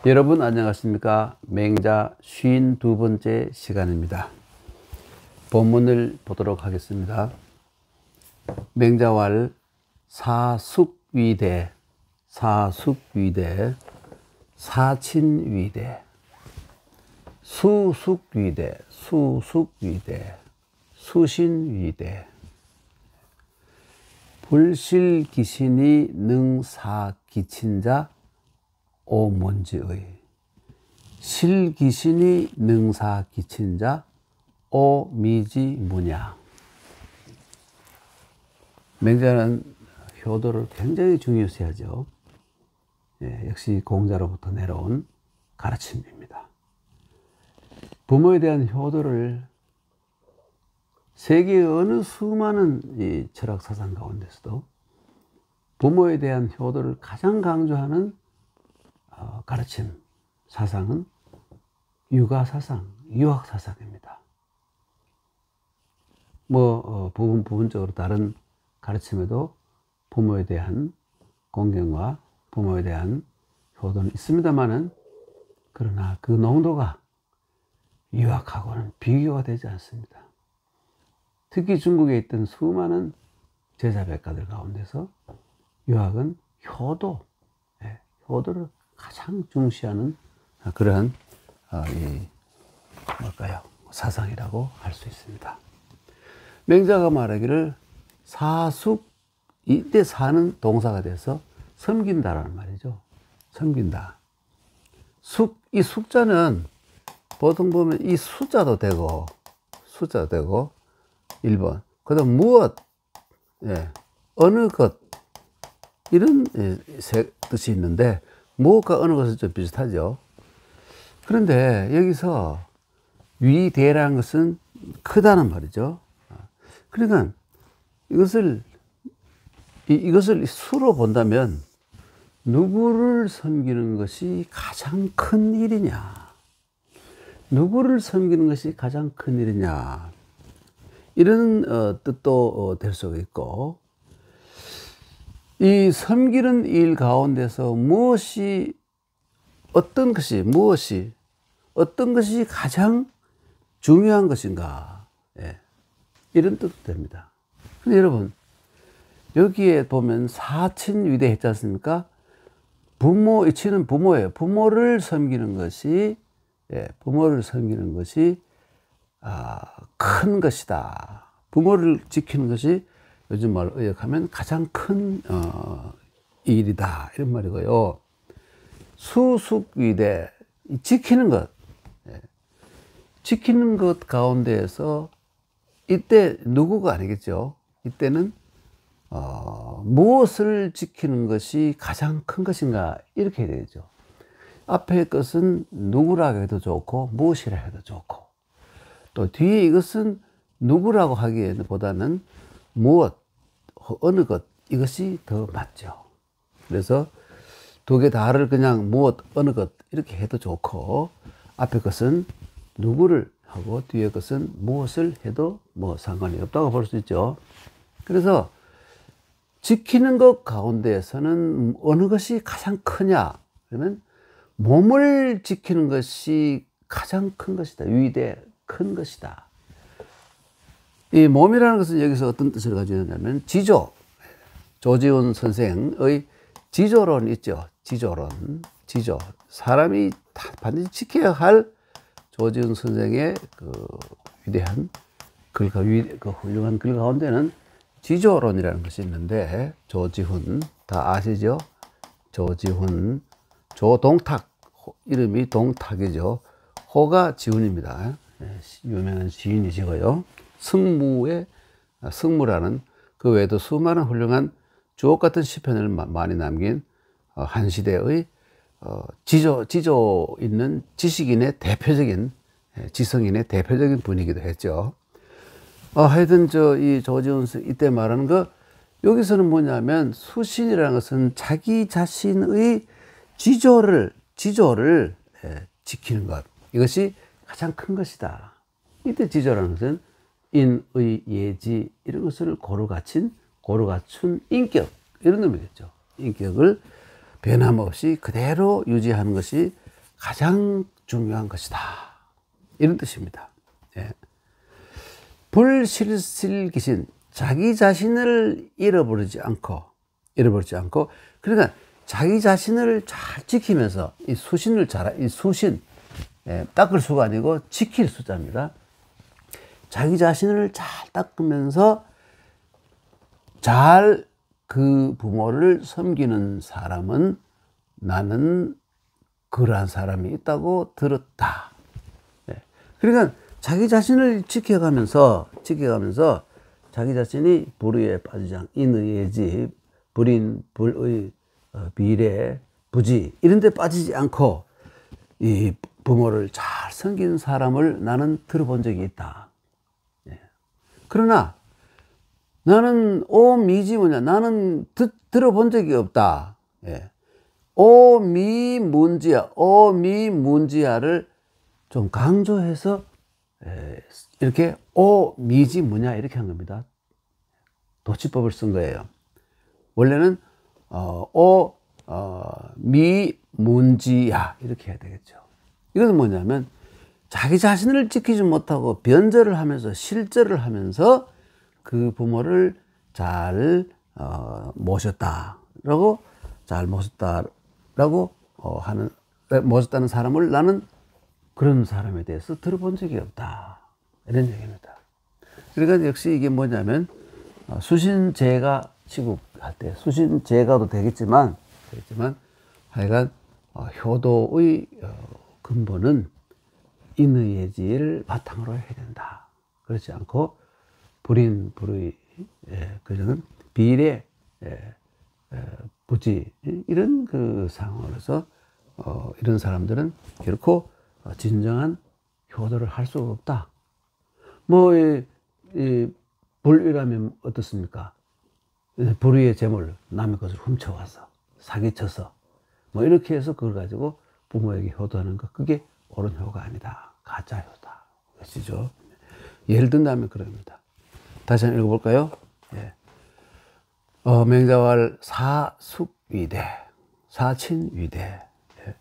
여러분 안녕하십니까. 맹자 52번째 시간입니다. 본문을 보도록 하겠습니다. 맹자왈 사숙위대, 사친위대, 수숙위대, 수신위대, 불실기신이 능사기친자 오문지의, 실기신이 능사기친자 오미지무냐. 맹자는 효도를 굉장히 중요시하죠. 역시 공자로부터 내려온 가르침입니다. 부모에 대한 효도를 세계의 어느 수많은 이 철학 사상 가운데서도 부모에 대한 효도를 가장 강조하는 가르침 사상은 육아사상, 유학사상입니다. 부분적으로 다른 가르침에도 부모에 대한 공경과 부모에 대한 효도는 있습니다만은, 그러나 그 농도가 유학하고는 비교가 되지 않습니다. 특히 중국에 있던 수많은 제자백가들 가운데서 유학은 효도를 가장 중시하는 그러한 사상이라고 할 수 있습니다. 맹자가 말하기를 사숙, 이때 사는 동사가 돼서 섬긴다라는 말이죠. 섬긴다. 이 숙자는 보통 보면 이 숫자도 되고 1번, 그 다음 무엇, 어느 것, 이런 뜻이 있는데, 무엇과 어느 것은 좀 비슷하죠. 그런데 여기서 위대라는 것은 크다는 말이죠. 그러니까 이것을 수로 본다면 누구를 섬기는 것이 가장 큰 일이냐, 누구를 섬기는 것이 가장 큰 일이냐, 이런 뜻도 될 수가 있고, 이 섬기는 일 가운데서 어떤 것이 가장 중요한 것인가, 이런 뜻도 됩니다. 근데 여러분, 여기에 보면 사친위대 했지 않습니까? 이치는 부모예요. 부모를 섬기는 것이 큰 것이다. 부모를 지키는 것이 요즘 말로 의역하면 가장 큰 일이다, 이런 말이고요. 수숙위대, 지키는 것 가운데에서 이때 누구가 아니겠죠. 이때는 무엇을 지키는 것이 가장 큰 것인가, 이렇게 해야 되죠. 앞에 것은 누구라고 해도 좋고 무엇이라 해도 좋고, 또 뒤에 이것은 누구라고 하기보다는 무엇, 어느 것, 이것이 더 맞죠. 그래서 두 개 다를 그냥 무엇, 어느 것 이렇게 해도 좋고, 앞에 것은 누구를 하고 뒤에 것은 무엇을 해도 상관이 없다고 볼 수 있죠. 그래서 지키는 것 가운데에서는 어느 것이 가장 크냐, 그러면 몸을 지키는 것이 가장 큰 것이다. 큰 것이다. 이 몸이라는 것은 여기서 어떤 뜻을 가지고 있냐면, 조지훈 선생의 지조론 있죠. 지조. 사람이 반드시 지켜야 할 조지훈 선생의 그 위대한 글, 그 훌륭한 글 가운데는 지조론이라는 것이 있는데, 조지훈 다 아시죠? 조지훈, 조동탁, 이름이 동탁이죠. 호가 지훈입니다. 유명한 시인이시고요. 승무라는 그 외에도 수많은 훌륭한 주옥 같은 시편을 많이 남긴 한 시대의 지조 있는 지식인의 대표적인, 지성인의 대표적인 분이기도 했죠. 하여튼 이 조지훈 이때 말하는 거, 여기서는 뭐냐면 수신이라는 것은 자기 자신의 지조를 지키는 것, 이것이 가장 큰 것이다. 이때 지조라는 것은 인의 예지, 이런 것을 고루 갖춘 인격, 이런 의미겠죠. 인격을 변함없이 그대로 유지하는 것이 가장 중요한 것이다. 이런 뜻입니다. 예. 불실실귀신, 자기 자신을 잃어버리지 않고, 그러니까 자기 자신을 잘 지키면서, 이 수신을 이 수신, 예, 닦을 수가 아니고 지킬 수자입니다. 자기 자신을 잘 닦으면서 잘 그 부모를 섬기는 사람은 나는 그러한 사람이 있다고 들었다. 예. 그러니까 자기 자신을 지켜가면서 자기 자신이 불의에 빠지지 않고 인의예지, 불인, 불의, 비례, 부지 이런 데 빠지지 않고 이 부모를 잘 섬기는 사람을 나는 들어본 적이 있다. 예. 그러나 나는 오미지문이야. 나는 들어본 적이 없다. 예. 오미문지야를 좀 강조해서 이렇게 오미지문야 이렇게 한 겁니다. 도치법을 쓴 거예요. 원래는 미문지야 이렇게 해야 되겠죠. 이것은 뭐냐면 자기 자신을 지키지 못하고 변절을 하면서 실절을 하면서 그 부모를 잘 모셨다라고 모셨다는 사람을 나는 그런 사람에 대해서 들어본 적이 없다. 이런 얘기입니다. 그러니까 역시 이게 뭐냐면 수신제가 시국할 때 수신제가도 되겠지만 하여간 효도의 근본은 인의예지를 바탕으로 해야 된다. 그렇지 않고 불인, 불의, 그저는 비례, 부지 이런 그 상황으로서 이런 사람들은 결코 진정한 효도를 할 수가 없다. 뭐 불이라면 어떻습니까? 불의의 재물 남의 것을 훔쳐와서 사기쳐서 뭐 이렇게 해서 그걸 가지고 부모에게 효도하는 것, 그게 옳은 효가 아니다. 가짜 효다. 그것이죠. 예를 든다면 그럽니다. 다시 한번 읽어볼까요? 예. 맹자왈 사숙위대, 사친위대. 예.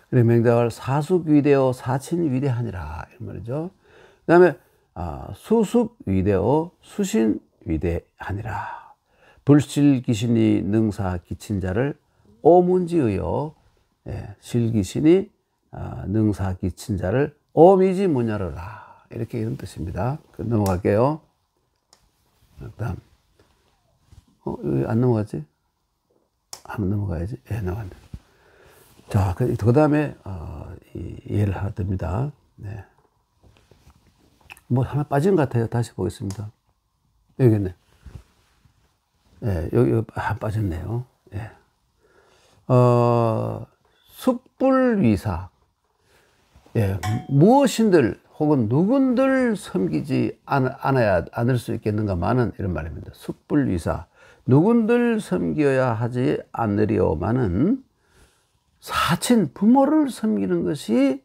그래, 맹자왈 사숙위대요, 사친위대하니라. 이 말이죠. 그 다음에, 수숙위대요, 수신위대하니라. 불실귀신이 능사기친자를 오문지의요, 예. 실귀신이 능사기친자를 오미지문야로라. 이렇게 이런 뜻입니다. 넘어갈게요. 다음. 여기 안 넘어가지? 한번 넘어가야지. 예, 넘어갔네. 자, 그 다음에, 예를 하나 듭니다. 네. 뭐 하나 빠진 것 같아요. 다시 보겠습니다. 여기 있네. 예, 여기 한 빠졌네요. 예. 숙불위사. 예, 무엇인들 혹은 누군들 섬기지 않을 수 있겠는가마는 이런 말입니다. 숙불위사. 누군들 섬겨야 하지 않으리오마는 사친, 부모를 섬기는 것이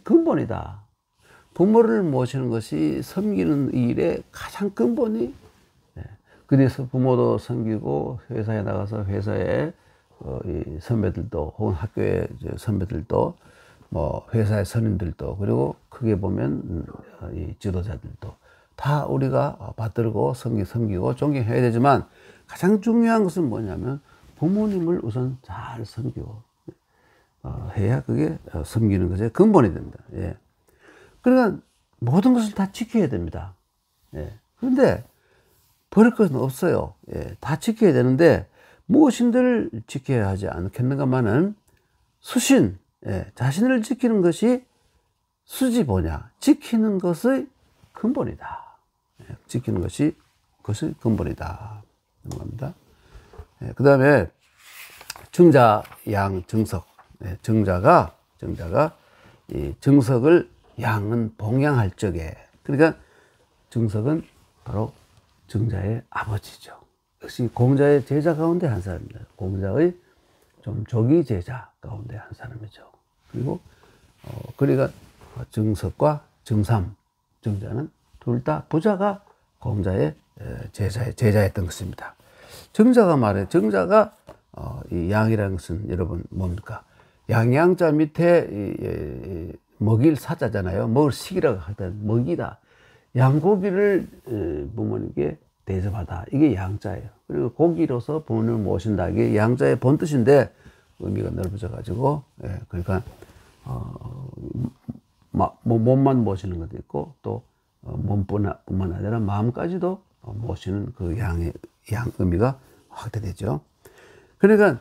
근본이다. 부모를 모시는 것이 섬기는 일의 가장 근본이, 그래서 부모도 섬기고 회사에 나가서 회사에 이 선배들도 혹은 학교의 선배들도 뭐 회사의 선임들도 그리고 크게 보면 이 지도자들도 다 우리가 받들고 섬기고 존경해야 되지만 가장 중요한 것은 뭐냐면 부모님을 우선 잘 섬기고 해야 그게 섬기는 것의 근본이 됩니다. 예. 그러니까 모든 것을 다 지켜야 됩니다. 예. 그런데 버릴 것은 없어요. 예. 다 지켜야 되는데 무엇인들 지켜야 하지 않겠는가마는 수신, 예. 자신을 지키는 것이 수지보냐, 지키는 것의 근본이다. 예. 지키는 것이 그것이 근본이다. 합니다. 예. 그 다음에 정자, 양, 정석. 예. 정자가 이 정석을 양은 봉양할 적에, 그러니까 정석은 바로 정자의 아버지죠. 역시 공자의 제자 가운데 한 사람입니다. 공자의 좀 조기 제자 가운데 한 사람이죠. 그리고 그러니까 정석과 정삼, 정자는 둘 다 부자가 공자의 제자였던 것입니다. 정자가 이 양이라는 것은 여러분 뭡니까? 양양자 밑에 먹일 사자잖아요. 먹을 식이라고 하던 먹이다. 양고기를 부모님께 대접하다. 이게 양자예요. 그리고 고기로서 부모님을 모신다. 이게 양자의 본뜻인데 의미가 넓어져 가지고, 그러니까 몸만 모시는 것도 있고 또 몸뿐만 아니라 마음까지도 모시는 그 양 의미가 확대되죠. 그러니까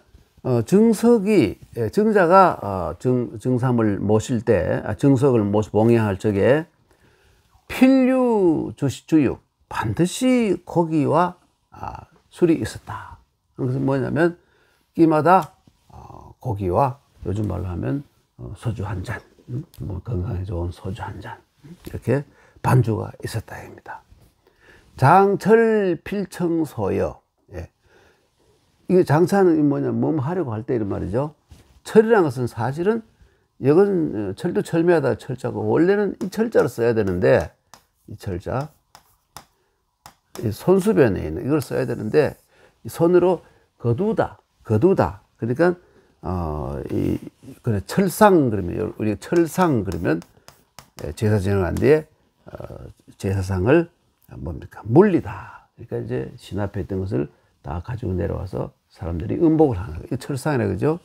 증석이 증자가 증삼을 모실 때 증석을 봉양할 적에 필류 주육 반드시 고기와 술이 있었다. 그것은 뭐냐면 끼마다 고기와 요즘 말로 하면 소주 한 잔, 뭐 건강에 좋은 소주 한 잔 이렇게 반주가 있었다 입니다. 장철 필청소여. 이게 장차는 뭐냐, 뭐 하려고 할 때 이런 말이죠. 철이라는 것은 사실은 이건 철도 철미하다 철자고 원래는 이 철자를 써야 되는데 이 철자 이 손수변에 있는 이걸 써야 되는데 이 손으로 거두다 그러니까 그래 철상 그러면 우리가 철상 그러면 제사 지내는 뒤에 제사상을 뭡니까 물리다. 그러니까 이제 신 앞에 있던 것을 다 가지고 내려와서 사람들이 음복을 하는 거예요. 철상이라 그러죠.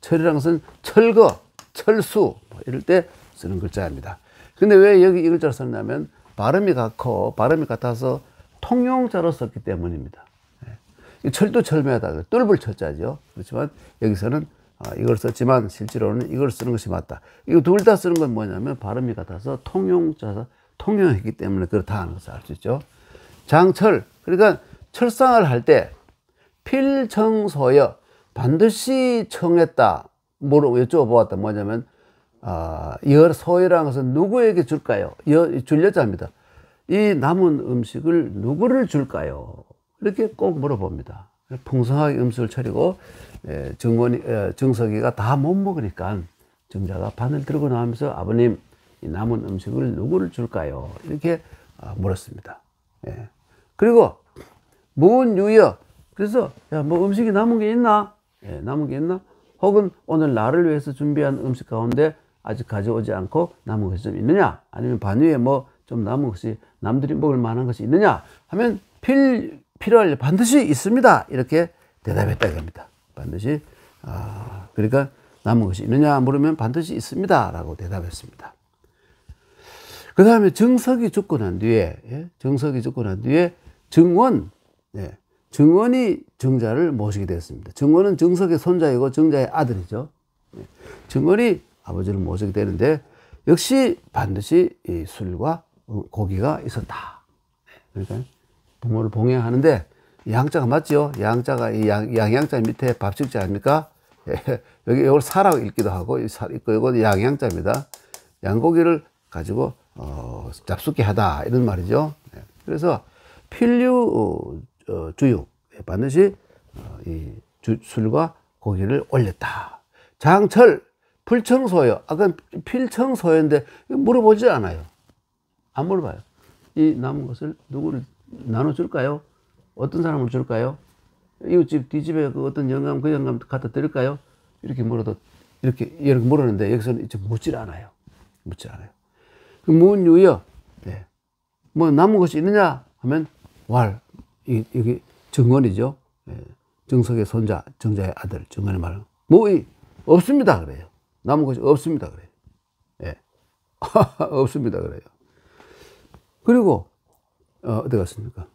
철이라는 것은 철거, 철수 뭐 이럴 때 쓰는 글자입니다. 근데 왜 여기 이 글자를 썼냐면 발음이 같아서 통용자로 썼기 때문입니다. 철도 철미하다, 뚫을 철자죠. 그렇지만 여기서는 이걸 썼지만 실제로는 이걸 쓰는 것이 맞다. 이거 둘 다 쓰는 건 뭐냐면 발음이 같아서 통용자서 통용했기 때문에 그렇다 하는 것을 알 수 있죠. 장철, 그러니까 철상을 할 때 필청소여 반드시 청했다. 여쭤보았다. 뭐냐면 소여라는 것은 누구에게 줄까요? 줄 여자입니다. 이 남은 음식을 누구를 줄까요? 이렇게 꼭 물어봅니다. 풍성하게 음식을 차리고 정석이가 다 못 먹으니까 정자가 반을 들고 나오면서 아버님 이 남은 음식을 누구를 줄까요? 이렇게 물었습니다. 그리고 무은유여, 그래서 야, 뭐 음식이 남은 게 있나? 남은 게 있나? 혹은 오늘 나를 위해서 준비한 음식 가운데 아직 가져오지 않고 남은 것이 좀 있느냐? 아니면 반위에 뭐 좀 남은 것이 남들이 먹을 만한 것이 있느냐? 하면 필요할 반드시 있습니다. 이렇게 대답했다고 합니다. 반드시 그러니까 남은 것이 있느냐 물으면 반드시 있습니다. 라고 대답했습니다. 그 다음에 정석이 죽고 난 뒤에 정원이 정자를 모시게 되었습니다. 정원은 정석의 손자이고 정자의 아들이죠. 정원이 아버지를 모시게 되는데 역시 반드시 이 술과 고기가 있었다. 그러니까 부모를 봉양하는데 양자가 맞죠? 양자가 이 양양자 밑에 밥식자 아닙니까? 여기 이걸 사라고 읽기도 하고 이건 양양자입니다. 양고기를 가지고 잡숫게 하다 이런 말이죠. 그래서 필류 주육 반드시 이 술과 고기를 올렸다. 장철 필청소여, 아까 필청소여인데 물어보지 않아요. 안 물어봐요. 이 남은 것을 누구를 나눠줄까요? 어떤 사람을 줄까요? 이웃집 뒷집에 그 어떤 영감 그 영감 갖다 드릴까요? 이렇게 물어도 이렇게 물었는데 여기서는 이제 묻질 않아요. 무은유여, 뭐 남은 것이 있느냐 하면 이게 정원이죠. 정석의 손자, 정자의 아들, 정원의 말은 없습니다 그래요. 남은 것이 없습니다 그래요. 없습니다 그래요. 그리고 어디 갔습니까?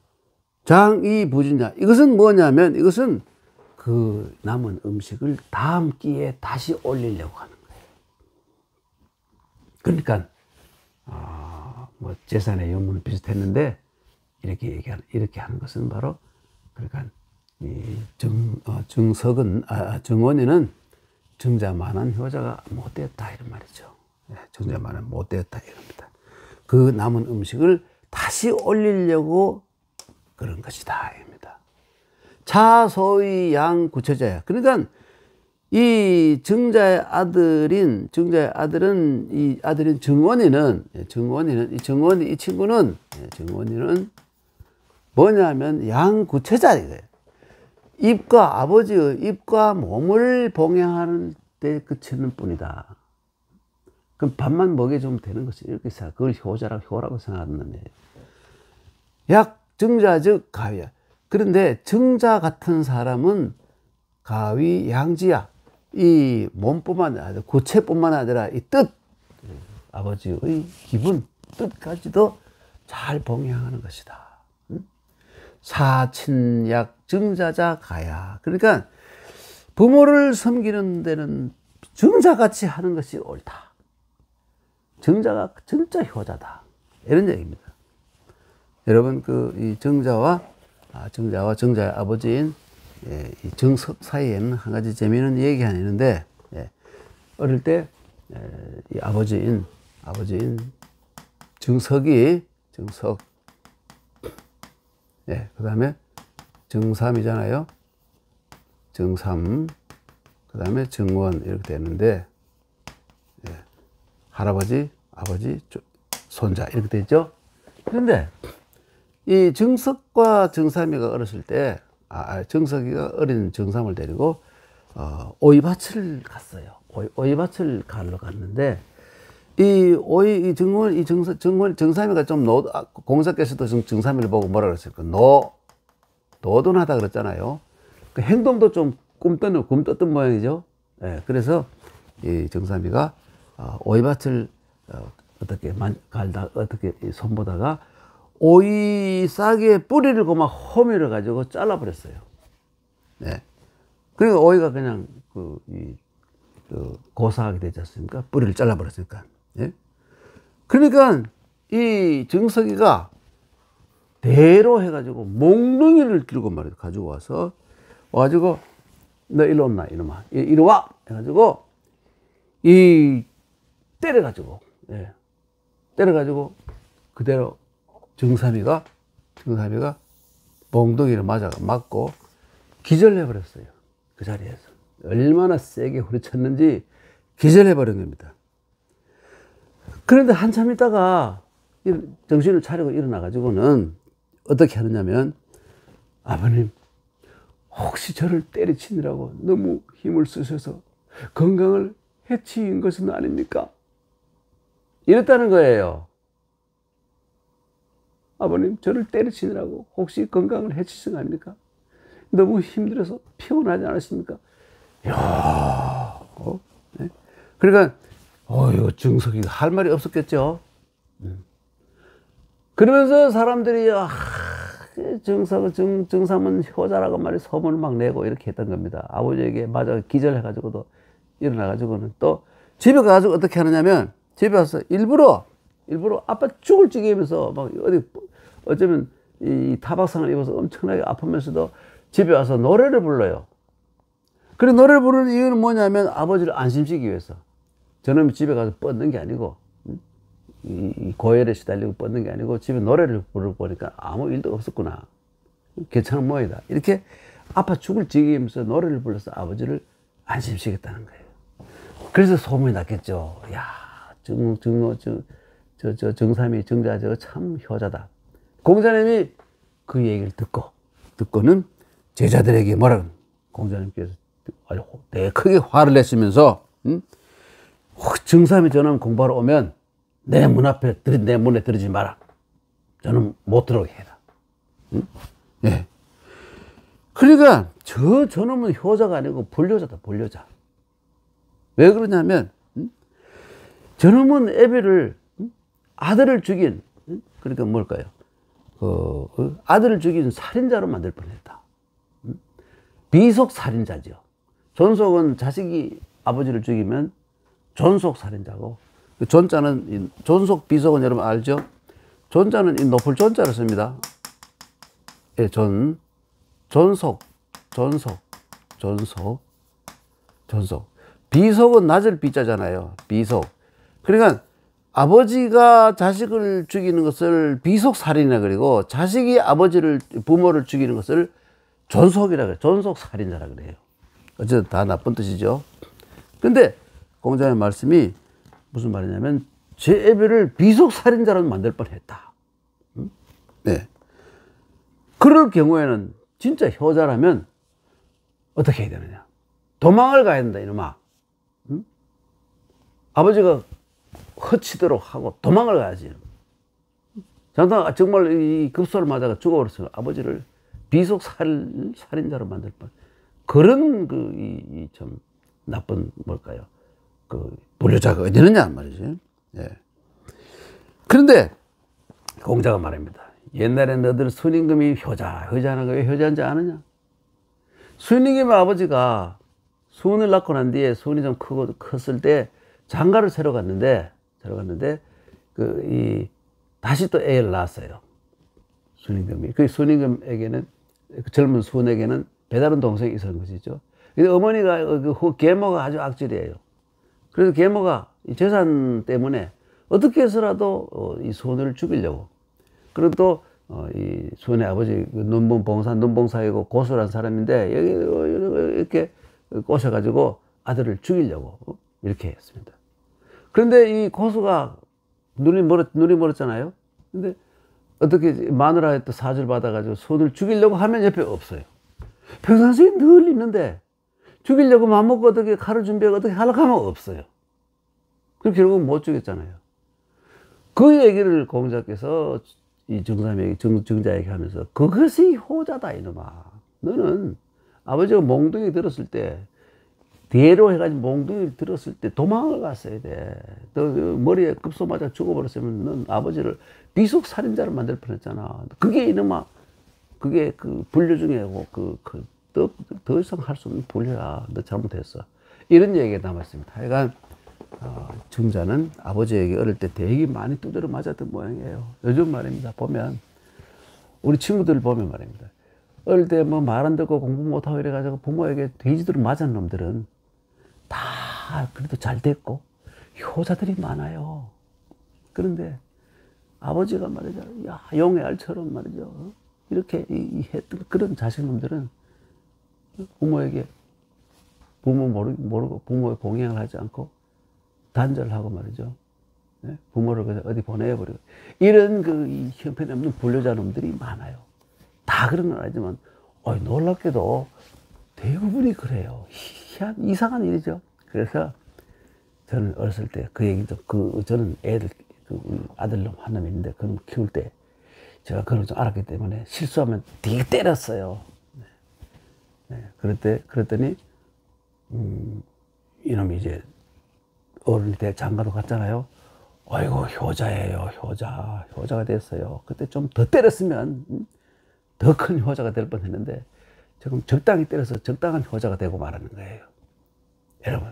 장이 부진자, 이것은 뭐냐면 이것은 그 남은 음식을 다음 끼에 다시 올리려고 하는 거예요. 그러니까 뭐 재산의 유무는 비슷했는데 이렇게 하는 것은 바로 그러니까 이 정원이는 정자만한 효자가 못되었다 이런 말이죠. 정자만한 못되었다 이겁니다. 그 남은 음식을 다시 올리려고 그런 것이다 입니다. 차소의 양 구처자야. 그러니까 이 정자의 아들인 정원이는 이 친구는 뭐냐면 양 구처자 이거예요. 입과 아버지의 입과 몸을 봉양하는 데 그치는 뿐이다. 그럼 밥만 먹여주면 되는 것이 이렇게 생각. 그걸 효라고 생각하는 데 약 정자 즉 가위야. 그런데 정자 같은 사람은 가위 양지야. 이 몸뿐만 아니라 구체뿐만 아니라 이 뜻, 아버지의 기분, 뜻까지도 잘 봉양하는 것이다. 사친약 정자자 가야. 그러니까 부모를 섬기는 데는 정자같이 하는 것이 옳다. 정자가 진짜 효자다. 이런 얘기입니다. 여러분 이 정자와 정자의 아버지인 이 정석 사이에는 한 가지 재미있는 얘기가 있는데, 어릴 때 이 아버지인 정석, 그 다음에 정삼이잖아요. 정삼, 그 다음에 정원 이렇게 되는데, 할아버지, 아버지, 손자 이렇게 되죠. 그런데 이 정석과 정삼이가 어렸을 때, 정석이가 어린 정삼을 데리고 오이밭을 갔어요. 오이밭을 가러 갔는데, 정삼이가 좀 공사께서도 정삼이를 보고 뭐라 그랬을까? 노돈하다 그랬잖아요. 그 행동도 좀 꿈떴던 모양이죠. 그래서 이 정삼이가 오이밭을 어떻게 손보다가 오이 싹에 뿌리를 그만 호미를 가지고 잘라버렸어요. 그러니까 오이가 그냥 고사하게 되지 않습니까? 뿌리를 잘라버렸으니까. 그러니까 이 정석이가 대로 해가지고 몽둥이를 들고 말이야. 가지고 와가지고 너 일로 온나 이놈아 이리 와 해가지고 때려가지고 그대로 정삼이가 몽둥이를 맞고 기절해버렸어요. 그 자리에서 얼마나 세게 후려쳤는지 기절해버린 겁니다. 그런데 한참 있다가 정신을 차리고 일어나가지고는 어떻게 하느냐면, 아버님 혹시 저를 때리치느라고 너무 힘을 쓰셔서 건강을 해치인 것은 아닙니까? 이랬다는 거예요. 아버님 저를 때리치느라고 혹시 건강을 해치신 거 아닙니까? 너무 힘들어서 피곤하지 않으십니까? 이야, 그러니까 정석이가 할 말이 없었겠죠. 그러면서 사람들이 정삼은 효자라고 말이 소문을 막 내고 이렇게 했던 겁니다. 아버지에게 맞아 기절해가지고도 일어나가지고는 또 집에 가가지고 어떻게 하느냐면, 집에 와서 일부러 아빠 죽을 찌개면서 막 어쩌면 이 타박상을 입어서 엄청나게 아프면서도 집에 와서 노래를 불러요. 그리고 노래를 부르는 이유는 뭐냐면 아버지를 안심시키기 위해서. 저놈이 집에 가서 뻗는 게 아니고, 이 고열에 시달리고 뻗는 게 아니고 집에 노래를 부르고 보니까 아무 일도 없었구나. 괜찮은 모양이다. 이렇게 아빠 죽을 지기면서 노래를 불러서 아버지를 안심시켰다는 거예요. 그래서 소문이 났겠죠. 야, 정삼이 정자 저거 참 효자다. 공자님이 그 얘기를 듣고는 제자들에게 뭐라고, 공자님께서 아주 크게 화를 내시면서, 정삼이 저놈 공부하러 오면 내 문에 들이지 마라. 저는 못 들어오게 해라. 그러니까 저놈은 효자가 아니고 불효자다, 불효자. 왜 그러냐면, 저놈은 아들을 죽인, 그러니까 뭘까요? 아들을 죽인 살인자로 만들 뻔했다. 비속 살인자죠. 존속은 자식이 아버지를 죽이면 존속 살인자고, 존자는, 존속 비속은 여러분 알죠? 존자는 이 높을 존자를 씁니다. 존속. 비속은 낮을 비자잖아요. 비속. 그러니까 아버지가 자식을 죽이는 것을 비속 살인이라 그러고, 자식이 부모를 죽이는 것을 존속이라 그래요. 존속 살인자라 그래요. 어쨌든 다 나쁜 뜻이죠. 근데 공자의 말씀이 무슨 말이냐면, 제 애비를 비속 살인자로 만들 뻔했다. 그럴 경우에는 진짜 효자라면 어떻게 해야 되느냐? 도망을 가야 된다, 이놈아. 응? 아버지가 허치도록 하고 도망을 가야지. 장당 정말 이 급소를 맞아가 죽어버렸어요. 아버지를 비속 살인자로 만들 뻔. 그런 참 나쁜 뭘까요? 그 불효자가 어디 있느냐 말이지. 예. 그런데 공자가 말합니다. 옛날에 너들 순임금이 효자는 왜 효자인지 아느냐? 순임금의 아버지가 순을 낳고 난 뒤에 순이 좀 컸을 때 장가를 새로 갔는데 다시 또 애를 낳았어요. 순임금이. 그 순임금에게는, 그 젊은 순에게는 배다른 동생이 있었는 것이죠. 근데 어머니가 그 계모가 아주 악질이에요. 그래서 계모가 이 재산 때문에 어떻게 해서라도 이 순을 죽이려고. 그리고 또 이 순의 아버지 눈봉사이고 고수란 사람인데 이렇게 꼬셔가지고 아들을 죽이려고 이렇게 했습니다. 그런데 이 고수가 눈이 멀었잖아요. 근데 어떻게 마누라의 또 사주를 받아가지고 손을 죽이려고 하면 옆에 없어요. 평상시에 늘 있는데 죽이려고 맘먹고 어떻게 칼을 준비하고 어떻게 하려고 하면 없어요. 그럼 결국은 못 죽였잖아요. 그 얘기를 공자께서 이 정자에게 하면서 그것이 효자다 이놈아. 너는 아버지가 몽둥이 들었을 때 뒤로 해가지고 몽둥이를 들었을 때 도망을 갔어야 돼. 너 머리에 급소 맞아 죽어버렸으면 넌 아버지를 비속 살인자로 만들 뻔했잖아. 그게 이놈아, 그게 그 불효 중에 더 이상 할 수 없는 불효야. 너 잘못했어. 이런 얘기가 남았습니다. 하여간 정자는 아버지에게 어릴 때 되게 많이 두드려 맞았던 모양이에요. 요즘 말입니다. 보면 우리 친구들 보면 말입니다. 어릴 때 뭐 말 안 듣고 공부 못하고 이래가지고 부모에게 돼지들을 맞은 놈들은 다 그래도 잘 됐고 효자들이 많아요. 그런데 아버지가 말이죠, 야, 용의 알처럼 말이죠, 이렇게 했던 그런 자식놈들은 부모에게 부모 모르고 부모의 공양을 하지 않고 단절하고 말이죠. 네? 부모를 그냥 어디 보내버리고 이런 이 형편없는 불효자 놈들이 많아요. 다 그런 건 아니지만 놀랍게도 대부분이 그래요. 이상한 일이죠. 그래서 저는 어렸을 때 그 얘기도 저는 아들놈 한 놈이 있는데 그놈 키울 때 제가 그걸 좀 알았기 때문에 실수하면 되게 때렸어요. 네. 그랬더니 이놈이 이제 어른이 돼 장가로 갔잖아요. 아이고 효자예요. 효자가 됐어요. 그때 좀 더 때렸으면 더 큰 효자가 될 뻔했는데 지금 적당히 때려서 적당한 효자가 되고 말하는 거예요. 여러분,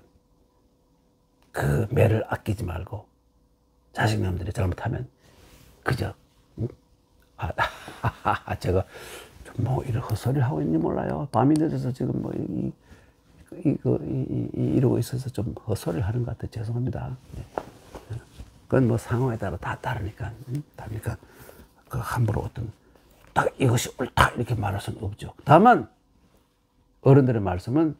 그 매를 아끼지 말고 자식놈들이 잘못하면 그저 제가 뭐 이런 헛소리를 하고 있는지 몰라요. 밤이 늦어서 지금 뭐 이러고 있어서 좀 헛소리를 하는 것 같아요. 죄송합니다. 그건 뭐 상황에 따라 다 다르니까 그 함부로 딱 이것이 옳다 이렇게 말할 수는 없죠. 다만 어른들의 말씀은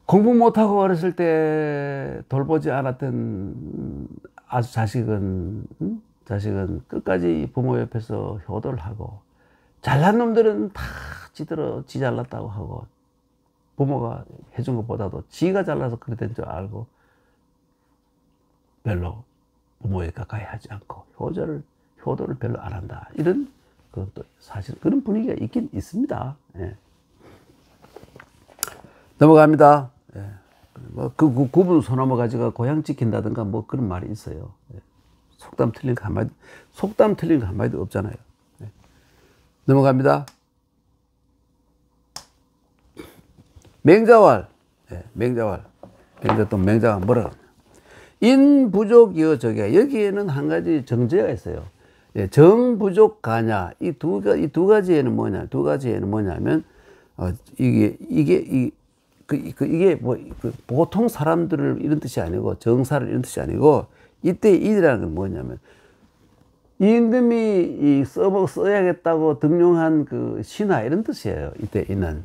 공부 못하고 어렸을 때 돌보지 않았던 아주 자식은 끝까지 부모 옆에서 효도를 하고, 잘난 놈들은 다 지 잘났다고 하고 부모가 해준 것보다도 지가 잘나서 그래 된 줄 알고 별로 부모에 가까이 하지 않고 효도를 별로 안 한다. 이런 그것도 사실 그런 분위기가 있긴 있습니다. 예. 넘어갑니다. 예. 뭐 그 구분 소나무 가지가 고향 지킨다든가 뭐 그런 말이 있어요. 예. 속담 틀린 거 한마디도 없잖아요. 예. 넘어갑니다. 맹자왈. 예. 맹자왈 뭐라고 하냐. 인부족이여 적이야. 여기에는 한 가지 정제가 있어요. 예. 정부족 가냐. 이 두 가지에는 뭐냐면 이게 뭐 보통 사람들을 이런 뜻이 아니고 정사를 이런 뜻이 아니고, 이때 인이라는 건 뭐냐면 임금이 써야겠다고 등용한 그 신하 이런 뜻이에요. 이때 인은.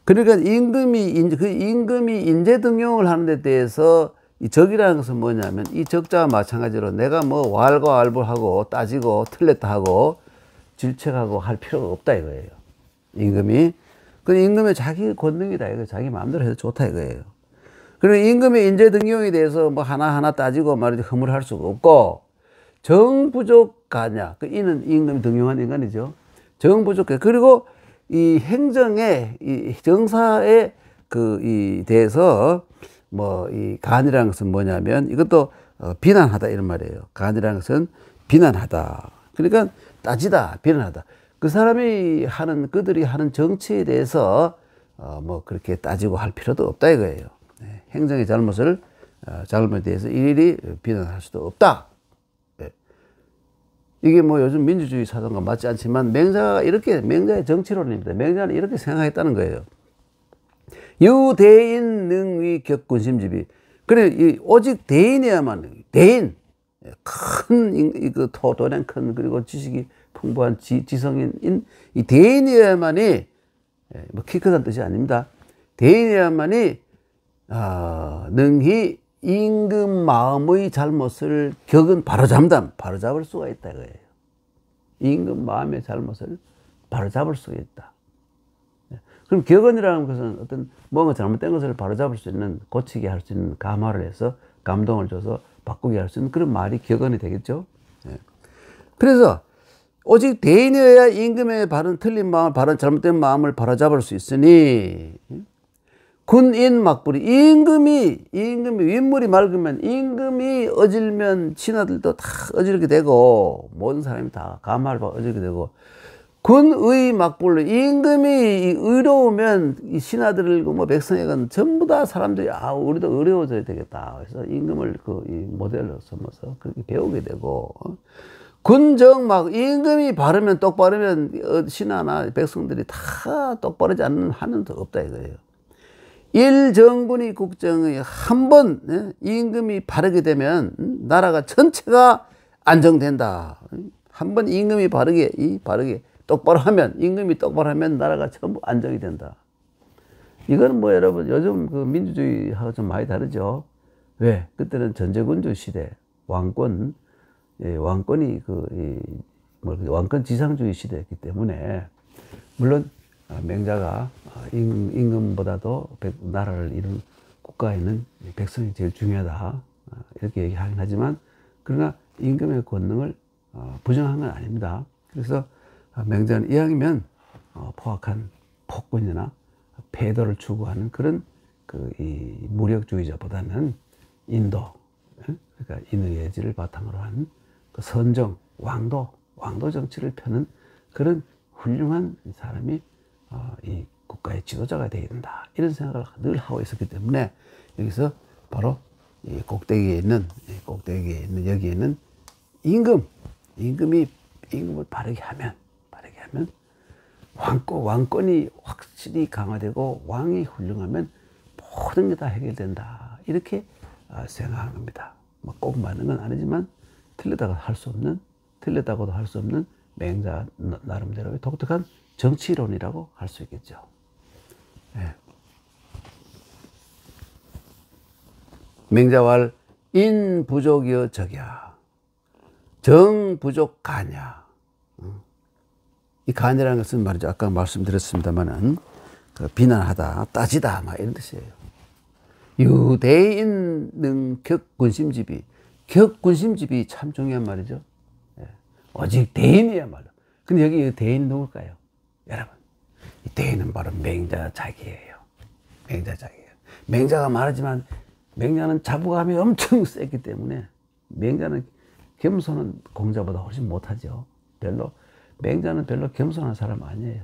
그러니까 임금이 인재 등용을 하는 데 대해서 이 적이라는 것은 뭐냐면 이 적자와 마찬가지로 내가 뭐 왈가왈부하고 따지고 틀렸다 하고 질책하고 할 필요가 없다 이거예요. 임금이. 그 임금의 자기 권능이다. 이거 자기 마음대로 해도 좋다 이거예요. 그리고 임금의 인재 등용에 대해서 뭐 하나하나 따지고 말이지 허물할 수가 없고, 정부족 가냐. 그 이는 임금이 등용한 인간이죠. 정부족 가냐. 그리고 이 행정의, 이 정사에 이 대해서 뭐 이 간이라는 것은 뭐냐면 이것도 비난하다 이런 말이에요. 간이라는 것은 비난하다. 그러니까 따지다, 비난하다. 그 사람이 하는, 그들이 하는 정치에 대해서 뭐 그렇게 따지고 할 필요도 없다 이거예요. 행정의 잘못에 대해서 일일이 비난할 수도 없다. 이게 뭐 요즘 민주주의 사상과 맞지 않지만 맹자가 이렇게, 맹자의 정치론입니다. 맹자는 이렇게 생각했다는 거예요. 유대인 능위 격군심지비. 그래, 오직 대인이야만, 대인, 큰, 도량 큰, 그리고 지식이 풍부한 지성인, 이 대인이야만이, 뭐 키 크다는 뜻이 아닙니다. 대인이야만이, 능히 임금 마음의 잘못을 격은 바로잡을 수가 있다 이거예요. 임금 마음의 잘못을 바로잡을 수가 있다. 그럼 격언이라는 것은 어떤 뭔가 잘못된 것을 바로잡을 수 있는, 고치게 할 수 있는, 감화를 해서 감동을 줘서 바꾸게 할 수 있는 그런 말이 격언이 되겠죠. 그래서 오직 대인이어야 임금의 틀린 마음을, 잘못된 마음을 바로잡을 수 있으니, 군인 막부리, 임금이 윗물이 맑으면, 임금이 어질면 신하들도 다 어지르게 되고, 모든 사람이 다 감화를 받고 어지르게 되고, 군의 막불로, 임금이 의로우면 이 신하들, 뭐 백성에건 전부 다 사람들이 우리도 의로워져야 되겠다. 그래서 임금을 이 모델로 삼아서 그렇게 배우게 되고, 군정막, 임금이 똑바르면 신하나 백성들이 다 똑바르지 않는 한은 더 없다 이거예요. 일정군이 국정의 한번 임금이 바르게 되면 나라가 전체가 안정된다. 한번 임금이 바르게 똑바로 하면, 임금이 똑바로 하면 나라가 전부 안정이 된다. 이거는 뭐 여러분 요즘 그 민주주의하고 좀 많이 다르죠. 왜? 그때는 전제군주 시대, 왕권이 왕권 지상주의 시대였기 때문에, 물론 맹자가 임금보다도 나라를 이룬 국가에는 백성이 제일 중요하다 이렇게 얘기하긴 하지만, 그러나 임금의 권능을 부정한 건 아닙니다. 그래서 맹자는 이왕이면 포악한 폭군이나 패도를 추구하는 그런 이 무력주의자보다는 인도, 그러니까 인의예지를 바탕으로 한 그 선정, 왕도 정치를 펴는 그런 훌륭한 사람이 이 국가의 지도자가 되어야 된다. 이런 생각을 늘 하고 있었기 때문에, 여기서 바로 이 꼭대기에 있는 여기에는 임금을 바르게 하면 왕권이 확실히 강화되고 왕이 훌륭하면 모든 게 다 해결된다. 이렇게 생각하는 겁니다. 꼭 맞는 건 아니지만 틀렸다고도 할 수 없는 맹자 나름대로의 독특한 정치론이라고 할 수 있겠죠. 네. 맹자왈 인부족이여 적야, 정부족 가냐. 이 간이라는 것은 말이죠, 아까 말씀드렸습니다만은 비난하다, 따지다, 막 이런 뜻이에요. 유대인 능 격군심지비. 격군심지비 참 중요한 말이죠. 오직 대인이야말로. 근데 여기 대인 누굴까요? 여러분, 이 대인은 바로 맹자 자기예요. 맹자가 말하지만 맹자는 자부감이 엄청 세기 때문에, 맹자는 겸손한 공자보다 훨씬 못하죠. 맹자는 별로 겸손한 사람 아니에요.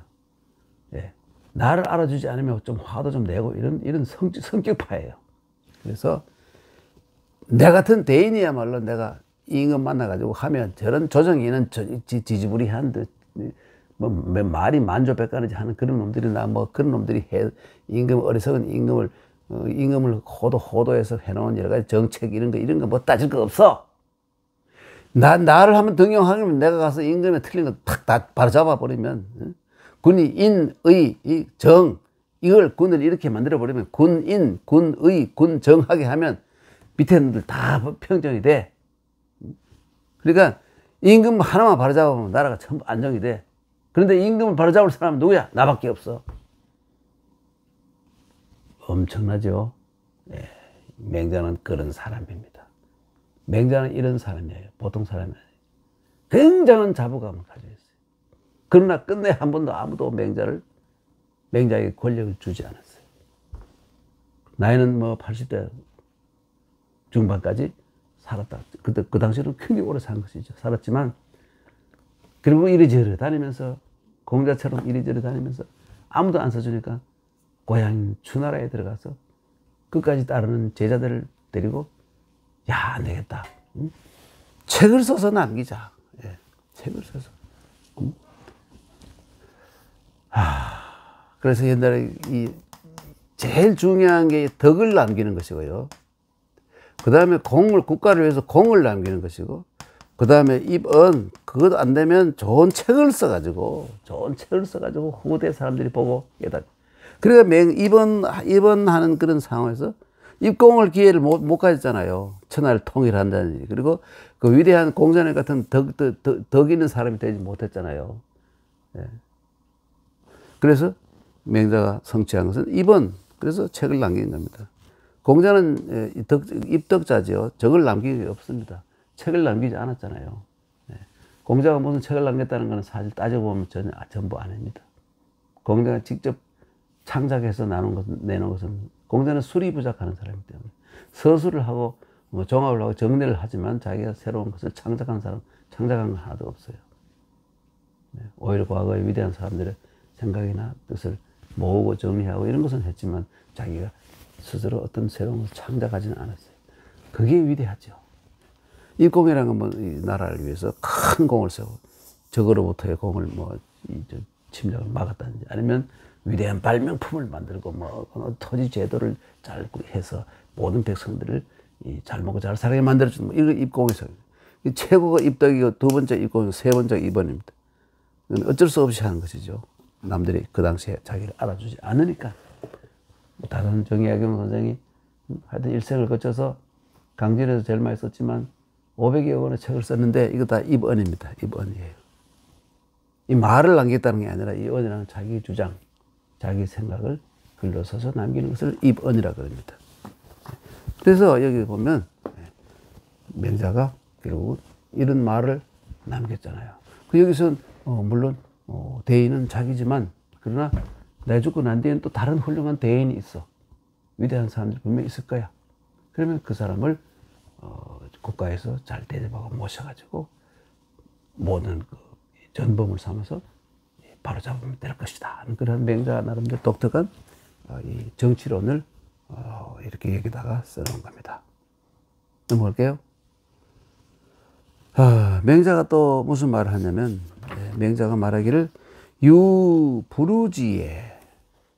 나를 알아주지 않으면 좀 화도 좀 내고 이런 성격파예요. 그래서 내 같은 대인이야말로 내가 임금 만나가지고 하면 저런 조정이는 지지부리한 뭐 말이 만조백가지 하는 그런 놈들이나 뭐 그런 놈들이 어리석은 임금을 호도해서 해놓은 여러 가지 정책 이런 거 뭐 따질 거 없어. 나를 한번 등용하면 내가 가서 임금에 틀린 거 탁 다 바로잡아 버리면, 군이 인의 정, 이걸 군을 이렇게 만들어 버리면, 군인, 군의, 군정하게 하면 밑에 놈들 다 평정이 돼. 그러니까 임금 하나만 바로잡으면 나라가 전부 안정이 돼. 그런데 임금을 바로잡을 사람은 누구야? 나밖에 없어. 엄청나죠. 예, 맹자는 그런 사람입니다. 맹자는 이런 사람이에요. 보통 사람이 아니에요. 굉장한 자부감을 가지고 있어요. 그러나 끝내 한 번도 아무도 맹자에게 권력을 주지 않았어요. 나이는 뭐 80대 중반까지 살았다. 그때 그 당시에는 굉장히 오래 산 것이죠. 살았지만 그리고 이리저리 다니면서 공자처럼 이리저리 다니면서 아무도 안 써주니까 고향인 추나라에 들어가서 끝까지 따르는 제자들을 데리고 야, 안 되겠다. 응? 책을 써서 남기자. 예, 책을 써서. 응? 그래서 옛날에 제일 중요한 게 덕을 남기는 것이고요. 그 다음에 국가를 위해서 공을 남기는 것이고, 그 다음에 입은, 그것도 안 되면 좋은 책을 써가지고 후대 사람들이 보고 깨닫고. 그러니까 입원하는 그런 상황에서 입공을 기회를 못 가졌잖아요. 천하를 통일한다든지. 그리고 그 위대한 공자님 같은 덕 있는 사람이 되지 못했잖아요. 예. 그래서 맹자가 성취한 것은 그래서 책을 남긴 겁니다. 공자는 입덕자죠. 적을 남긴 게 없습니다. 책을 남기지 않았잖아요. 예. 공자가 무슨 책을 남겼다는 것은 사실 따져보면 전부 아닙니다. 공자가 직접 창작해서 내놓은 것은 공자는 술이 부족하는 사람이기 때문에 서술을 하고 종합을 하고 정리를 하지만 자기가 새로운 것을 창작한 건 하나도 없어요. 네. 오히려 과거의 위대한 사람들의 생각이나 뜻을 모으고 정리하고 이런 것은 했지만 자기가 스스로 어떤 새로운 것을 창작하지는 않았어요. 그게 위대하죠. 입공이라는 건 뭐 이 나라를 위해서 큰 공을 세우고 적으로부터의 공을 침략을 막았다든지 아니면 위대한 발명품을 만들고 토지 제도를 잘 해서 모든 백성들을 잘 먹고 잘 살게 만들어주는 이거 입공에서 최고가 입덕이고 두 번째 입공, 세 번째 입원입니다. 어쩔 수 없이 하는 것이죠. 남들이 그 당시에 자기를 알아주지 않으니까. 다른 정의학용 선생이 하여튼 일생을 거쳐서 강진에서 제일 많이 썼지만 500여 권의 책을 썼는데 이거 다 입언입니다. 입언이에요. 이 말을 남겼다는 게 아니라 이 언이라는 자기 주장, 자기 생각을 글로 써서 남기는 것을 입언이라고 합니다. 그래서 여기 보면 맹자가 결국 이런 말을 남겼잖아요. 여기서는 물론 대인은 자기지만 그러나 내 죽고 난 뒤에는 또 다른 훌륭한 대인이 있어. 위대한 사람들이 분명히 있을 거야. 그러면 그 사람을 국가에서 잘 대접하고 모셔가지고 모든 그 전범을 삼아서 바로 잡으면 될 것이다. 그런 맹자 나름대로 독특한 이 정치론을 이렇게 여기다가 써놓은 겁니다. 넘어갈게요. 맹자가 또 무슨 말을 하냐면 맹자가 말하기를 유부르지혜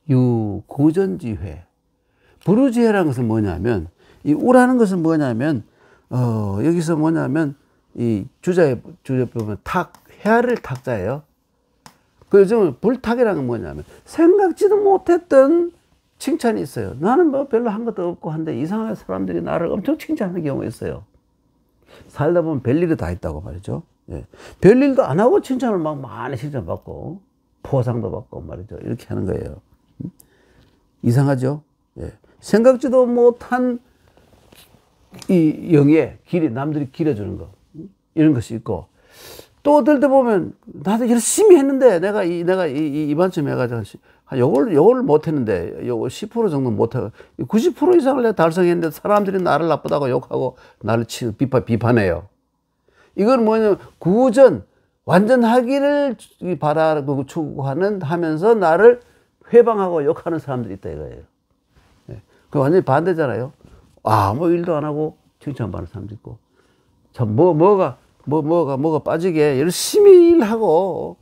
유구전지회. 부르지혜라는 것은 뭐냐면 이 우라는 것은 뭐냐면 여기서 뭐냐면 이 주자에 보면 해아를 탁자예요. 그 요즘 불탁이라는 건 뭐냐면 생각지도 못했던 칭찬이 있어요. 나는 뭐 별로 한 것도 없고 한데 이상하게 사람들이 나를 엄청 칭찬하는 경우가 있어요. 살다 보면 별일이 다 있다고 말이죠. 예. 별일도 안 하고 칭찬을 막 많이 칭찬받고 포상도 받고 말이죠. 이렇게 하는 거예요. 이상하죠? 예. 생각지도 못한 이 영예, 남들이 길어주는 거. 이런 것이 있고, 또 어떨 때 보면, 나도 열심히 했는데, 내가 이반쯤 해가지고, 요걸 못했는데, 요거 10% 정도 못하고, 90% 이상을 내가 달성했는데, 사람들이 나를 나쁘다고 욕하고, 나를 비판해요. 이건 뭐냐면, 구전, 완전하기를 바라고 추구하면서 나를 회방하고 욕하는 사람들이 있다 이거예요. 예. 그 완전히 반대잖아요. 아무 일도 안 하고 칭찬받는 사람도 있고, 참 뭐가 빠지게 열심히 일하고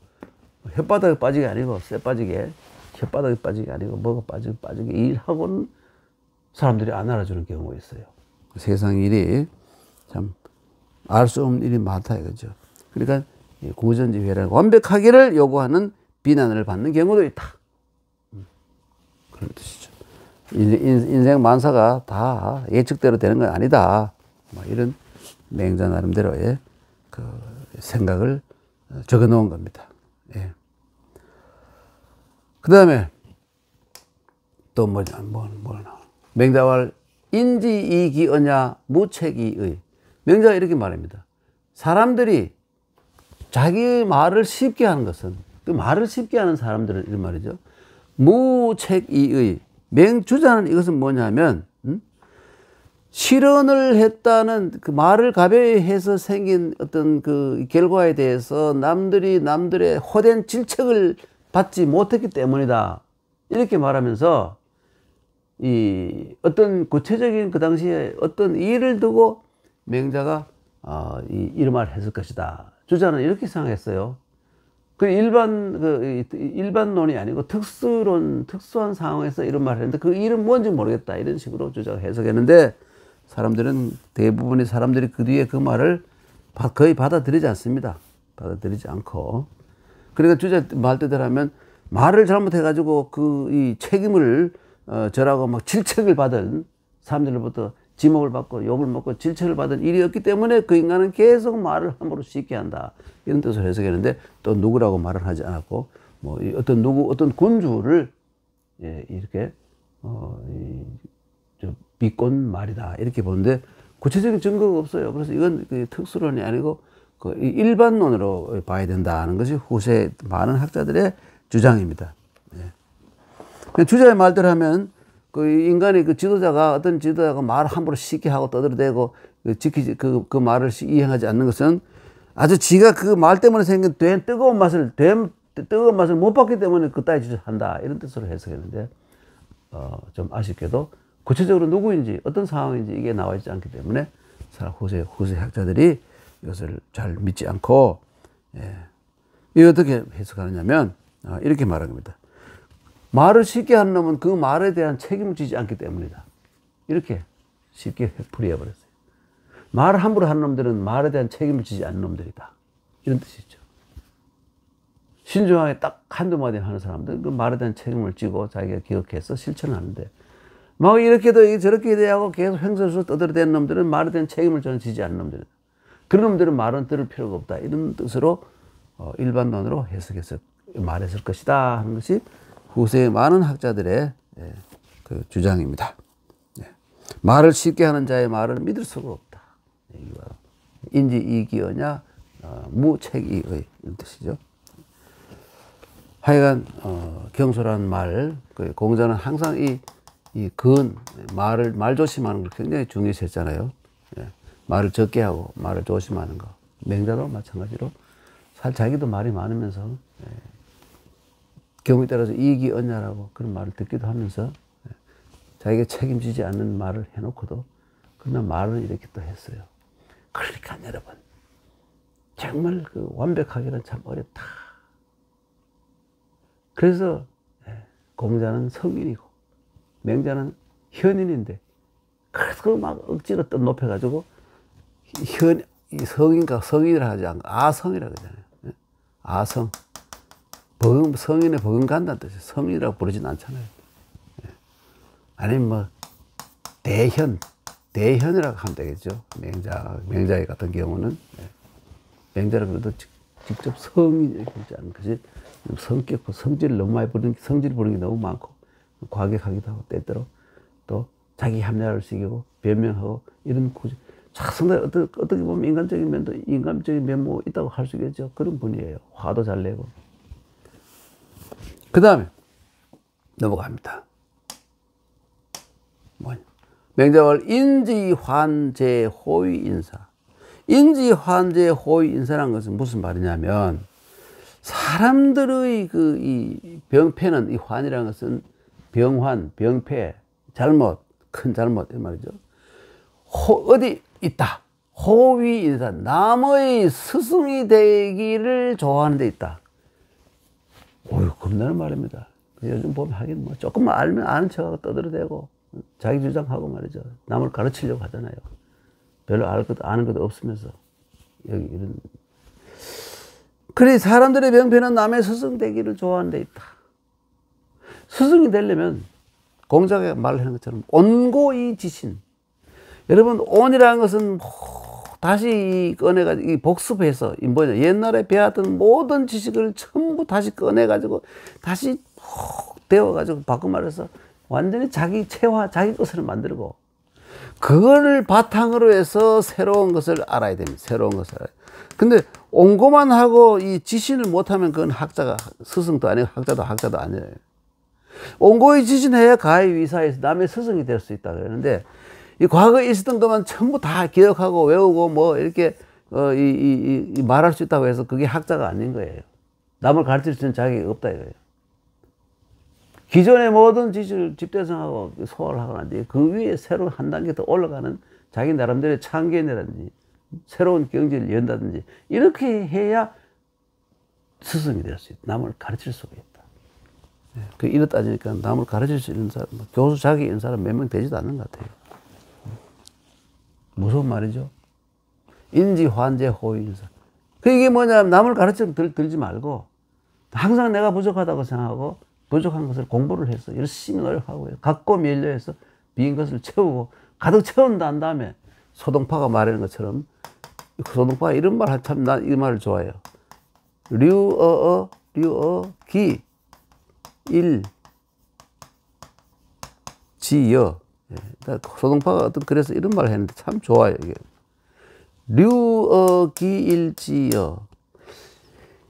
혓바닥에 빠지게 아니고 혓바닥에 빠지게 아니고 뭐가 빠지게 일하고는 사람들이 안 알아주는 경우가 있어요. 세상 일이 참 알 수 없는 일이 많다 이거죠. 그러니까 구전지회라는 완벽하기를 요구하는 비난을 받는 경우도 있다. 그런 뜻이죠. 인생 만사가 다 예측대로 되는 건 아니다. 이런 맹자 나름대로의 그 생각을 적어 놓은 겁니다. 예. 그 다음에 또 뭐냐, 맹자왈 인지이기어냐 무책이의. 맹자가 이렇게 말합니다. 사람들이 자기 말을 쉽게 하는 것은, 그 말을 쉽게 하는 사람들은 이런 말이죠. 무책이의. 맹주자는 이것은 뭐냐면, 실언을 했다는 그 말을 가벼이 해서 생긴 어떤 그 결과에 대해서 남들의 호된 질책을 받지 못했기 때문이다. 이렇게 말하면서 이 어떤 구체적인 그 당시에 어떤 일을 두고 맹자가 이런 말을 했을 것이다. 주자는 이렇게 생각했어요. 그 일반론이 아니고 특수한 상황에서 이런 말을 했는데 그 일은 뭔지 모르겠다. 이런 식으로 주자가 해석했는데 대부분의 사람들이 그 뒤에 그 말을 거의 받아들이지 않습니다. 받아들이지 않고. 그러니까 주자 말뜻대로 하면 말을 잘못해가지고 이 책임을 절하고 막 질책을 받은 사람들로부터 지목을 받고 욕을 먹고 질책을 받은 일이었기 때문에 그 인간은 계속 말을 함부로 쉽게 한다. 이런 뜻으로 해석했는데 또 누구라고 말을 하지 않았고 뭐 어떤 군주를 이렇게 비꼰 말이다. 이렇게 보는데 구체적인 증거가 없어요. 그래서 이건 특수론이 아니고 일반론으로 봐야 된다는 것이 후세 많은 학자들의 주장입니다. 주자의 말대로 하면 인간의 어떤 지도자가 말을 함부로 쉽게 하고 떠들어대고 그 말을 이행하지 않는 것은 아주 지가 그 말 때문에 생긴 뜨거운 맛을 못 봤기 때문에 그따위 짓을 한다. 이런 뜻으로 해석했는데 좀 아쉽게도 구체적으로 누구인지 어떤 상황인지 이게 나와 있지 않기 때문에 후세 학자들이 이것을 잘 믿지 않고 이 어떻게 해석하느냐면 이렇게 말한 겁니다. 말을 쉽게 하는 놈은 그 말에 대한 책임을 지지 않기 때문이다. 이렇게 쉽게 풀이해버렸어요. 말을 함부로 하는 놈들은 말에 대한 책임을 지지 않는 놈들이다. 이런 뜻이죠. 신중하게 딱 한두 마디 하는 사람들은 그 말에 대한 책임을 지고 자기가 기억해서 실천을 하는데 막 이렇게도 저렇게 대하고 계속 횡설수설 떠들어대는 놈들은 말에 대한 책임을 저는 지지 않는 놈들이다. 그런 놈들은 말은 들을 필요가 없다. 이런 뜻으로 일반론으로 해석해서 말했을 것이다 하는 것이 후세의 많은 학자들의 그 주장입니다. 말을 쉽게 하는 자의 말을 믿을 수가 없다. 인지이기어냐 무책이의 이런 뜻이죠. 하여간 경솔한 말, 공자는 항상 말 조심하는 걸 굉장히 중요시 했잖아요. 말을 적게 하고 말을 조심하는 거. 맹자도 마찬가지로 자기도 말이 많으면서 경우에 따라서 이익이 언냐라고 그런 말을 듣기도 하면서 자기가 책임지지 않는 말을 해놓고도 그러나 말을 이렇게 또 했어요. 그러니까 여러분 정말 완벽하기는 참 어렵다. 그래서 공자는 성인이고 맹자는 현인인데 그래서 막 억지로 또 높여가지고 성인이라 하지 않고 아성이라고 하잖아요. 아성. 성인의 버금간다는 뜻이에요. 성인이라고 부르진 않잖아요. 아니면 뭐 대현이라고 하면 되겠죠. 맹자 같은 경우는 맹자라 그래도 직접 성인 이렇게 하지 않는 것이 성격고 성질을 너무 많이 성질 부르는 게 너무 많고 과격하기도 하고 때때로 또 자기 합리화를 시키고 변명하고 이런 상당히 어떻게 보면 인간적인 면모 있다고 할 수 있겠죠. 그런 분이에요. 화도 잘 내고. 그 다음에 넘어갑니다. 맹자왈 인지환제 호위인사. 인지환제 호위인사라는 것은 무슨 말이냐면 사람들의 이 병폐는 이 환이라는 것은 병환, 병폐, 잘못, 큰 잘못 이 말이죠. 어디 있다. 호위인사, 남의 스승이 되기를 좋아하는 데 있다. 겁나는 말입니다. 요즘 보면 하긴 뭐 조금만 알면 아는 척하고 떠들어대고 자기 주장하고 말이죠. 남을 가르치려고 하잖아요. 별로 아는 것도 없으면서 여기 이런. 그래 사람들의 병폐는 남의 스승 되기를 좋아하는 데 있다. 스승이 되려면 공자가 말하는 것처럼 온고이 지신. 여러분 온이라는 것은 다시 꺼내가지고 복습해서 옛날에 배웠던 모든 지식을 전부 다시 꺼내가지고 다시 배워가지고 바꿔 말해서 완전히 자기 체화, 자기 것을 만들고, 그거를 바탕으로 해서 새로운 것을 알아야 됩니다. 새로운 것을 알아야. 근데 온고만 하고 이 지신을 못하면 그건 학자가, 스승도 아니고 학자도 아니에요. 온고의 지신해야 가해위사에서 남의 스승이 될 수 있다 그러는데, 이 과거에 있었던 것만 전부 다 기억하고 외우고 뭐 이렇게 말할 수 있다고 해서 그게 학자가 아닌 거예요. 남을 가르칠 수 있는 자격이 없다 이거예요. 기존의 모든 지식을 집대성하고 소화를 하고 난 뒤에 그 위에 새로운 한 단계 더 올라가는 자기 나름대로의 창견이라든지 새로운 경지를 연다든지 이렇게 해야 스승이 될 수 있다. 남을 가르칠 수가 있다. 그 이렇다 따지니까 남을 가르칠 수 있는 사람, 교수 자격이 있는 사람 몇 명 되지도 않는 것 같아요. 무서운 말이죠. 인지, 환재, 호의인사. 이게 뭐냐면 남을 가르쳐 들지 말고 항상 내가 부족하다고 생각하고 부족한 것을 공부를 해서 열심히 노력하고 갖고 밀려해서 빈 것을 채우고 가득 채운 다음에 소동파가 말하는 것처럼 소동파가 이런 말 참 난 이 말을 좋아해요. 류어어 류어기 일 지여. 소동파가 어떤 그래서 이런 말을 했는데 참 좋아요. 이게 류어기일지여.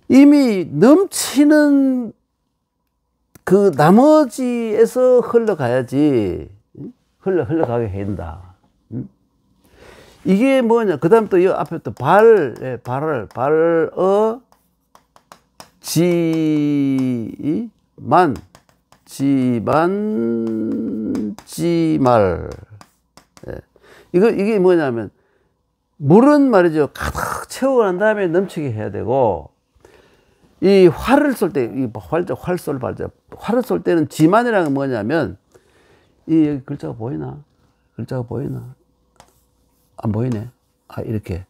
이미 넘치는 그 나머지에서 흘러가야지. 흘러가게 해야 된다. 이게 뭐냐. 그 다음 또 이 앞에 또 발어 지만 지말. 이게 뭐냐면 물은 말이죠. 가득 채우고 난 다음에 넘치게 해야 되고, 이 활을 쏠 때, 이 활쏠 발자, 활을 쏠 때는 지만이라는 건 뭐냐면, 이 글자가 보이나? 글자가 보이나? 안 보이네. 아, 이렇게.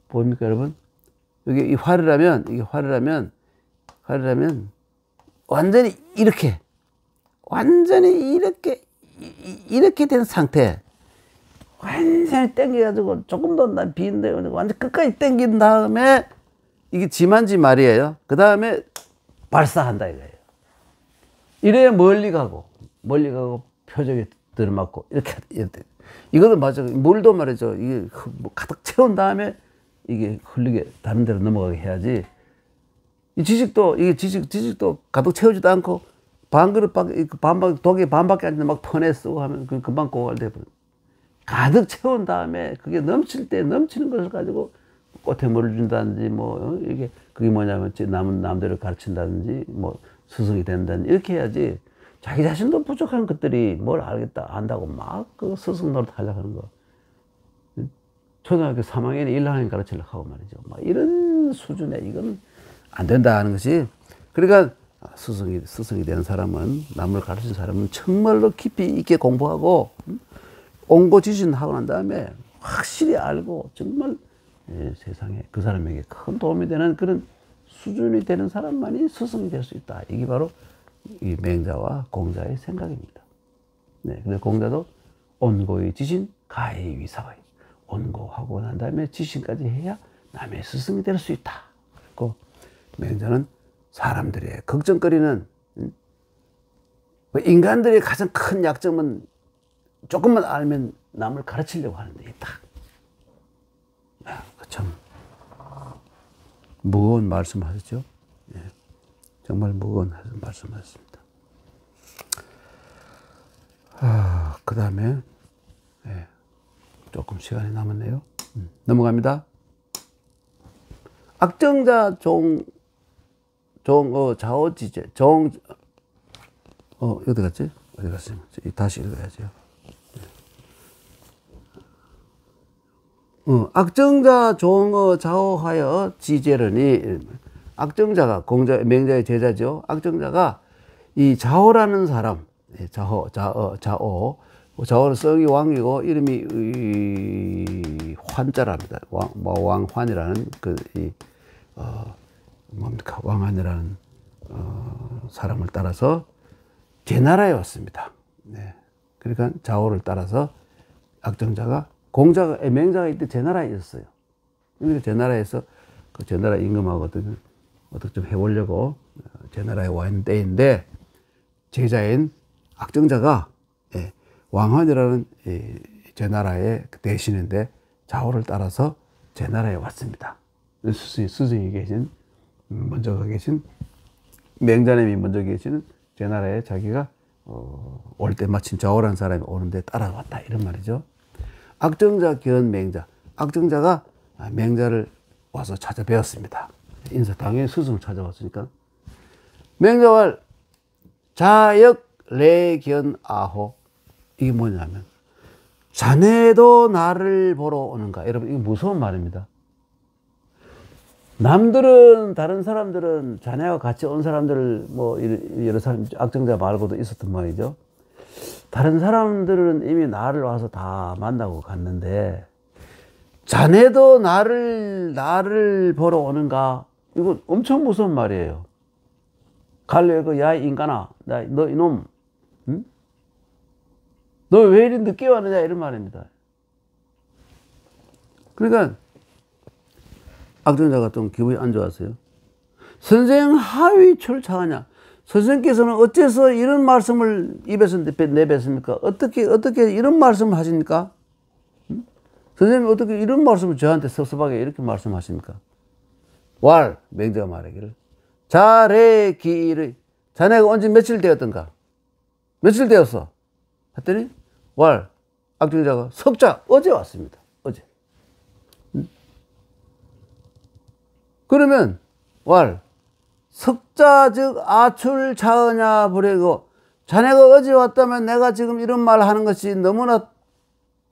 보입니까, 여러분? 이게 이 활이라면, 완전히 이렇게 된 상태. 완전히 땡겨가지고 조금 더 난 비는데 완전 끝까지 땡긴 다음에 이게 지만지 말이에요. 그 다음에 발사한다 이거예요. 이래야 멀리 가고 표적에 들어맞고 이렇게. 이것도 맞아. 물도 말이죠. 이게 가득 채운 다음에 이게 흘리게 다른 데로 넘어가게 해야지. 이 지식도 가득 채우지도 않고 독에 반밖에 안 되는데 막 퍼내 쓰고 하면 금방 고갈돼 버려. 가득 채운 다음에 그게 넘칠 때 넘치는 것을 가지고 꽃에 물을 준다든지 뭐 이게 그게 뭐냐면 남들을 가르친다든지 뭐 스승이 된다든지 이렇게 해야지. 자기 자신도 부족한 것들이 뭘 알겠다 안다고 막 그 스승 노릇 하려고 하는 거. 초등학교 3학년에 1학년 가르치려고 하고 말이죠. 막 이런 수준에 이건 안 된다는 것이. 그러니까 스승이 되는 사람은, 남을 가르치는 사람은 정말로 깊이 있게 공부하고 온고지신하고 난 다음에 확실히 알고 정말 세상에 그 사람에게 큰 도움이 되는 그런 수준이 되는 사람만이 스승이 될 수 있다. 이게 바로 이 맹자와 공자의 생각입니다. 네, 근데 공자도 온고의 지신, 가의 위사의. 온고하고 난 다음에 지신까지 해야 남의 스승이 될 수 있다. 그리고 맹자는 사람들의 걱정거리는, 인간들의 가장 큰 약점은 조금만 알면 남을 가르치려고 하는 데 있다. 참 무거운 말씀하셨죠? 예, 정말 무거운 말씀하셨습니다. 그 다음에 조금 시간이 남았네요. 넘어갑니다. 악정자 자오지제 어디 갔지? 다시 읽어야죠. 악정자 종어 자오하여 지제르니. 악정자가 맹자의 제자죠. 악정자가 이 자오라는 사람, 자오는 성이 왕이고 이름이 환자랍니다. 왕환이라는 뭡니까? 왕환이라는 사람을 따라서 제나라에 왔습니다. 네. 그러니까 자오를 따라서 악정자가 맹자가 이때 제나라에 있었어요. 그러니까 제나라에서 그 제나라 임금하고 어떻게 좀 해보려고 제나라에 와 있는 때인데, 제자인 악정자가 왕환이라는 제 나라의 대신인데 좌우를 따라서 제 나라에 왔습니다. 스승이 계신 먼저 계신 맹자님이 먼저 계시는 제 나라에 자기가 올 때 마침 좌우라는 사람이 오는데 따라왔다 이런 말이죠. 악정자 견 맹자. 악정자가 맹자를 와서 찾아뵈었습니다. 당연히 스승을 찾아왔으니까. 맹자왈 자역 레견 아호. 이게 뭐냐면 자네도 나를 보러 오는가. 여러분 이거 무서운 말입니다. 남들은 다른 사람들은 자네와 같이 온 사람들 뭐 여러 사람 악정자 말고도 있었던 모양이죠. 다른 사람들은 이미 나를 와서 다 만나고 갔는데 자네도 나를 보러 오는가? 이거 엄청 무서운 말이에요. 갈래 야 인간아, 너 이놈, 응? 너 왜 이리 늦게 왔느냐 이런 말입니다. 그러니까 악정자가 좀 기분이 안 좋았어요. 선생 하위 출차하냐? 선생께서는 어째서 이런 말씀을 입에서 내뱉습니까? 어떻게 이런 말씀을 하십니까? 응? 선생님이 어떻게 이런 말씀을 저한테 섭섭하게 이렇게 말씀하십니까? 왈, 맹자가 말하기를 자래 기일의 자네가 온 지 며칠 되었던가? 며칠 되었어? 했더니 왈, 악정자가 석자 어제 왔습니다. 어제. 응? 그러면 왈 석자 즉 아출 자으냐 부래고 자네가 어제 왔다면 내가 지금 이런 말 하는 것이 너무나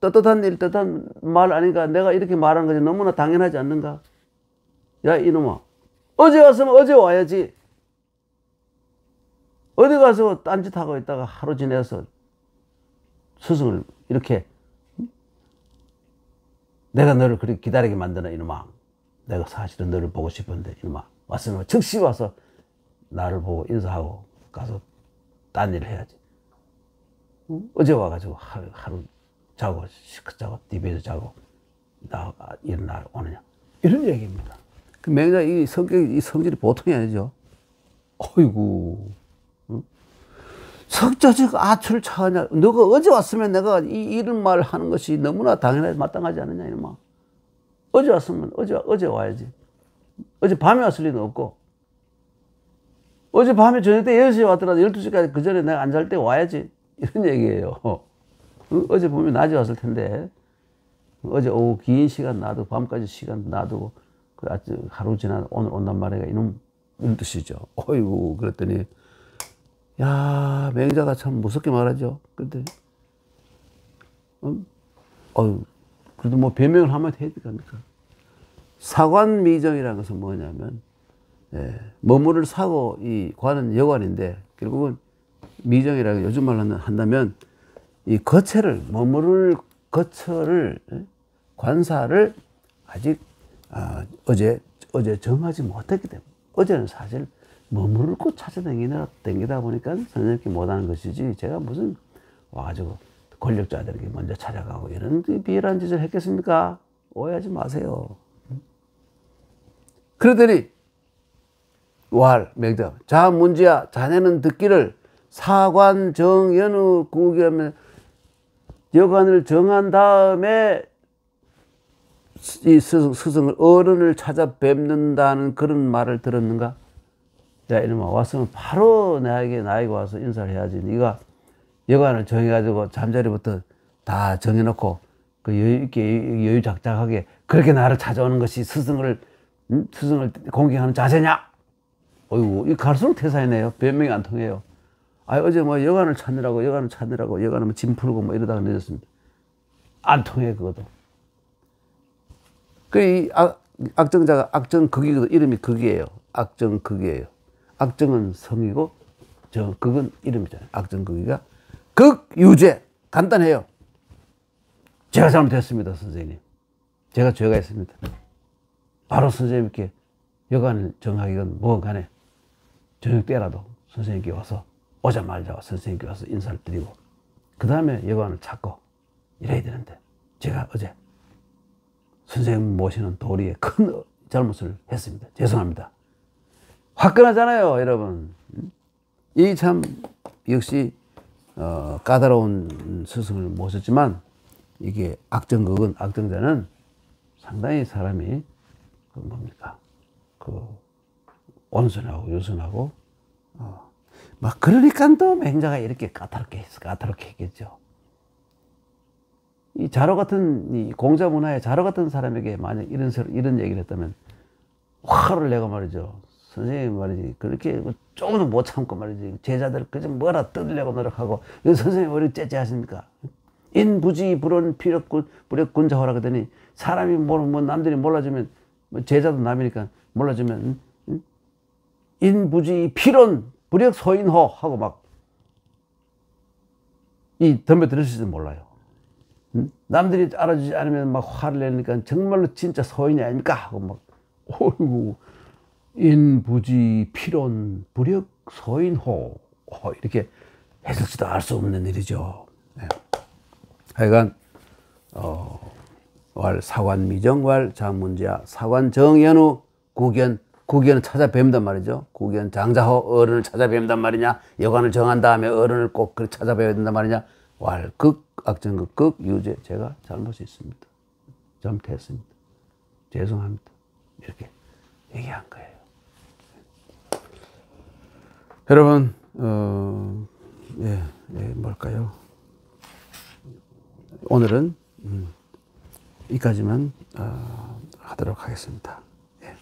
뜻한 말 아닌가? 내가 이렇게 말하는 것이 너무나 당연하지 않는가? 야 이놈아, 어제 왔으면 어제 와야지. 어디 가서 딴짓하고 있다가 하루 지내서 스승을 이렇게 내가 너를 그렇게 기다리게 만드는 이놈아, 내가 사실은 너를 보고 싶은데 이놈아 왔으면 즉시 와서 나를 보고 인사하고 가서 딴 일을 해야지. 응? 어제 와가지고 하루 자고 시컷 자고 TV에서 자고 일어나 오느냐 이런 얘기입니다. 그 맹자 이 성질이 보통이 아니죠. 어이구, 응? 석자적 아출 차하냐? 너가 어제 왔으면 내가 이런 말 하는 것이 너무나 당연하지 마땅하지 않느냐 이놈아. 어제 왔으면 어제 와야지. 어제 밤에 왔을 리는 없고 어제 밤에 저녁 때 10시에 왔더라도 12시까지 그 전에 내가 안 잘 때 와야지 이런 얘기예요. 어제 보면 낮에 왔을 텐데 어제 오후 긴 시간 놔두고 밤까지 시간 놔두고 하루 지나 오늘 온단 말이야 이런 뜻이죠. 어이구 그랬더니 야 맹자가 참 무섭게 말하죠. 그랬더니 그래도 뭐 변명을 한마디 해야 됩니까? 사관미정이라는 것은 뭐냐면 머무를 사고 이 관은 여관인데 결국은 미정이라고 요즘 말로 한다면 이 머무를 거처를 관사를 아직 어제 정하지 못했기 때문에 어제는 사실 머무를 곳 찾아다니다 보니까 선생님께 못하는 것이지 제가 무슨 와가지고 권력자들에게 먼저 찾아가고 이런 비열한 짓을 했겠습니까? 오해하지 마세요. 그러더니 맹자 자 문제야 자네는 듣기를 사관 정연우 구기하면 여관을 정한 다음에 이 스승을 어른을 찾아뵙는다는 그런 말을 들었는가? 야 이놈아 왔으면 바로 나에게 와서 인사를 해야지. 네가 여관을 정해가지고 잠자리부터 다 정해놓고 그 여유있게 여유작작하게 그렇게 나를 찾아오는 것이 스승을 공경하는 자세냐? 어이구 이 갈수록 태산이네요. 변명이 안 통해요. 어제 뭐 여관을 찾느라고 여관은 뭐 짐 풀고 뭐 이러다가 늦었습니다. 안 통해 그것도. 이 악정자가 악정극이거든. 이름이 극이에요. 악정극이에요. 악정은 성이고 극은 이름이잖아요. 악정극이가 극유죄. 간단해요. 제가 잘못했습니다 선생님. 제가 죄가 있습니다. 바로 선생님께 여관을 정하기건 뭐 간에 저녁 때라도 선생님께 와서 오자마자 선생님께 와서 인사를 드리고 그 다음에 여관을 찾고 이래야 되는데 제가 어제 선생님 모시는 도리에 큰 잘못을 했습니다. 죄송합니다. 화끈하잖아요 여러분. 이 참 역시 까다로운 스승을 모셨지만 이게 악정극은 악정자는 상당히 사람이 그 뭡니까 그 온순하고 유순하고 막 그러니까 또 맹자가 이렇게 까다롭게 했겠죠. 이 자로 같은 이 공자 문화의 자로 같은 사람에게 만약 이런 얘기를 했다면 화를 내고 말이죠. 선생님 말이지 그렇게 조금도 못 참고 말이지 제자들 그저 뭐라 뜯으려고 노력하고 선생님 왜 이렇게 째째하십니까? 인부지 불언 불역군자호라 그러더니 사람이 뭐 남들이 몰라주면 제자도 남이니까 몰라주면 인부지 필언 불역소인호 하고 막 이 덤벼들으실지 몰라요. 남들이 알아주지 않으면 막 화를 내니까 정말로 진짜 소인이 아닙니까 하고 막 어이구 인부지 필언 불역소인호 이렇게 했을지도 알 수 없는 일이죠. 네. 하여간 왈 사관미정 왈 장문지야 사관정연우 구견은 찾아뵙는단 말이죠. 구견 장자호 어른을 찾아뵙는단 말이냐, 여관을 정한 다음에 어른을 꼭 찾아뵈야 된단 말이냐. 왈 극 악정극 극 유죄. 제가 잘못이 있습니다. 잘못했습니다. 죄송합니다. 이렇게 얘기한 거예요. 여러분 뭘까요? 오늘은 여기까지만 하도록 하겠습니다. 예.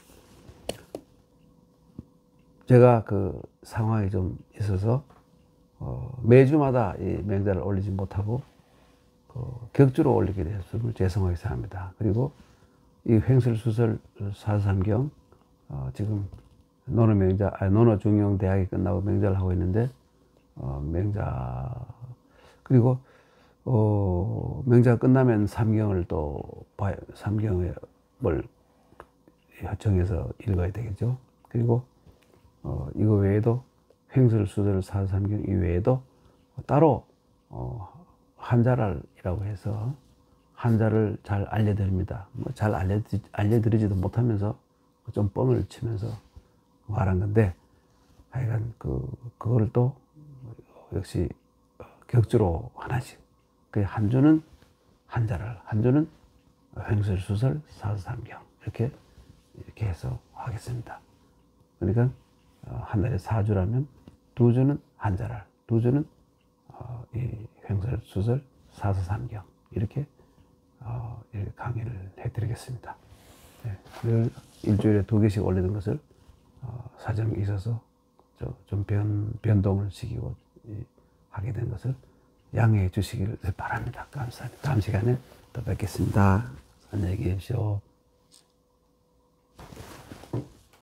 제가 그 상황이 좀 있어서 매주마다 이 맹자를 올리지 못하고 격주로 올리게 되었음을 죄송하게 생각합니다. 그리고 이 횡설수설 사삼경 지금 논어중용대학이 끝나고 맹자를 하고 있는데 맹자 그리고 맹자가 끝나면 삼경을 또 봐요. 삼경을 정해서 읽어야 되겠죠. 그리고 이거 외에도 횡설수설 사삼경 이외에도 따로 한자랄이라고 해서 한자를 잘 알려드립니다. 뭐 잘 알려드리지도 못하면서 좀 뻥을 치면서 말한 건데 하여간 그거를 또 역시 격주로 하나씩 그 한 주는 한자랄, 한 주는 횡설수설 사서삼경 이렇게 해서 하겠습니다. 그러니까 한 달에 4주라면 2주는 한자랄, 2주는 이 횡설수설 사서삼경 이렇게 강의를 해드리겠습니다. 네, 늘 일주일에 2개씩 올리는 것을 사정이 있어서 좀 변동을 시키고 하게 된 것을 양해해 주시기를 바랍니다. 감사합니다. 다음 시간에 또 뵙겠습니다. 안녕히 계십시오.